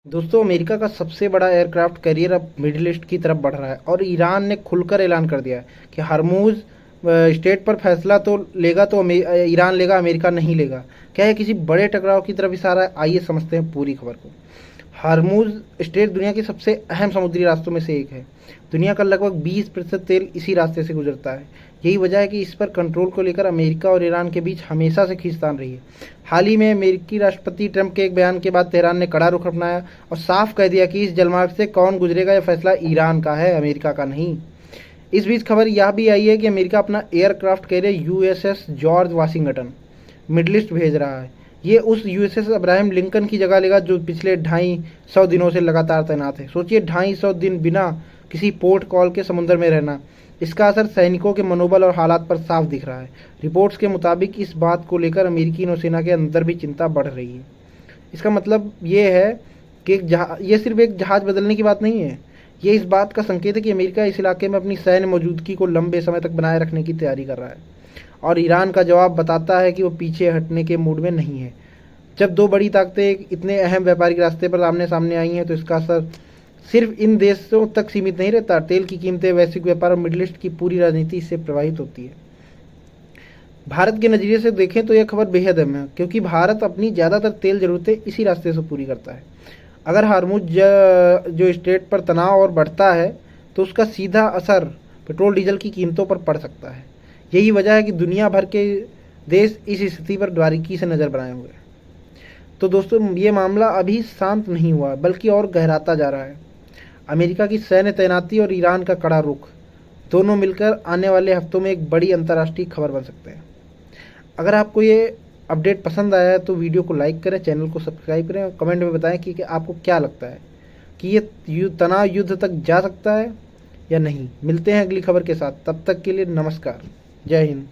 दोस्तों, अमेरिका का सबसे बड़ा एयरक्राफ्ट कैरियर अब मिडिल ईस्ट की तरफ बढ़ रहा है और ईरान ने खुलकर ऐलान कर दिया है कि हरमुज स्टेट पर फैसला तो लेगा तो ईरान लेगा, अमेरिका नहीं लेगा। क्या है किसी बड़े टकराव की तरफ इशारा है? आइए समझते हैं पूरी खबर को। हरमुज स्ट्रेट दुनिया के सबसे अहम समुद्री रास्तों में से एक है। दुनिया का लगभग 20% तेल इसी रास्ते से गुजरता है। यही वजह है कि इस पर कंट्रोल को लेकर अमेरिका और ईरान के बीच हमेशा से खींचतान रही है। हाल ही में अमेरिकी राष्ट्रपति ट्रंप के एक बयान के बाद तेहरान ने कड़ा रुख अपनाया और साफ कह दिया कि इस जलमार्ग से कौन गुजरेगा यह फैसला ईरान का है, अमेरिका का नहीं। इस बीच खबर यह भी आई है कि अमेरिका अपना aircraft carrier USS George Washington middle east भेज रहा है। ये उस यूएसएस अब्राहम लिंकन की जगह लेगा जो पिछले 250 दिनों से लगातार तैनात है। सोचिए, 250 दिन बिना किसी पोर्ट कॉल के समुद्र में रहना। इसका असर सैनिकों के मनोबल और हालात पर साफ दिख रहा है। रिपोर्ट्स के मुताबिक इस बात को लेकर अमेरिकी नौसेना के अंदर भी चिंता बढ़ रही है। इसका मतलब ये है कि ये सिर्फ एक जहाज़ बदलने की बात नहीं है। ये इस बात का संकेत है कि अमेरिका इस इलाके में अपनी सैन्य मौजूदगी को लंबे समय तक बनाए रखने की तैयारी कर रहा है और ईरान का जवाब बताता है कि वो पीछे हटने के मूड में नहीं है। जब दो बड़ी ताकतें इतने अहम व्यापारिक रास्ते पर आमने सामने आई हैं तो इसका असर सिर्फ इन देशों तक सीमित नहीं रहता। तेल की कीमतें, वैश्विक व्यापार और मिडिल ईस्ट की पूरी राजनीति इससे प्रभावित होती है। भारत के नज़रिए से देखें तो यह खबर बेहद अहम है, क्योंकि भारत अपनी ज़्यादातर तेल ज़रूरतें इसी रास्ते से पूरी करता है। अगर हार्मुज जो स्ट्रेट पर तनाव और बढ़ता है तो उसका सीधा असर पेट्रोल डीजल की कीमतों पर पड़ सकता है। यही वजह है कि दुनिया भर के देश इस स्थिति पर बारीकी से नज़र बनाए हुए हैं। तो दोस्तों, ये मामला अभी शांत नहीं हुआ बल्कि और गहराता जा रहा है। अमेरिका की सैन्य तैनाती और ईरान का कड़ा रुख दोनों मिलकर आने वाले हफ्तों में एक बड़ी अंतर्राष्ट्रीय खबर बन सकते हैं। अगर आपको ये अपडेट पसंद आया है तो वीडियो को लाइक करें, चैनल को सब्सक्राइब करें और कमेंट में बताएं कि आपको क्या लगता है कि ये तनाव युद्ध तक जा सकता है या नहीं। मिलते हैं अगली खबर के साथ, तब तक के लिए नमस्कार, जय हिंद।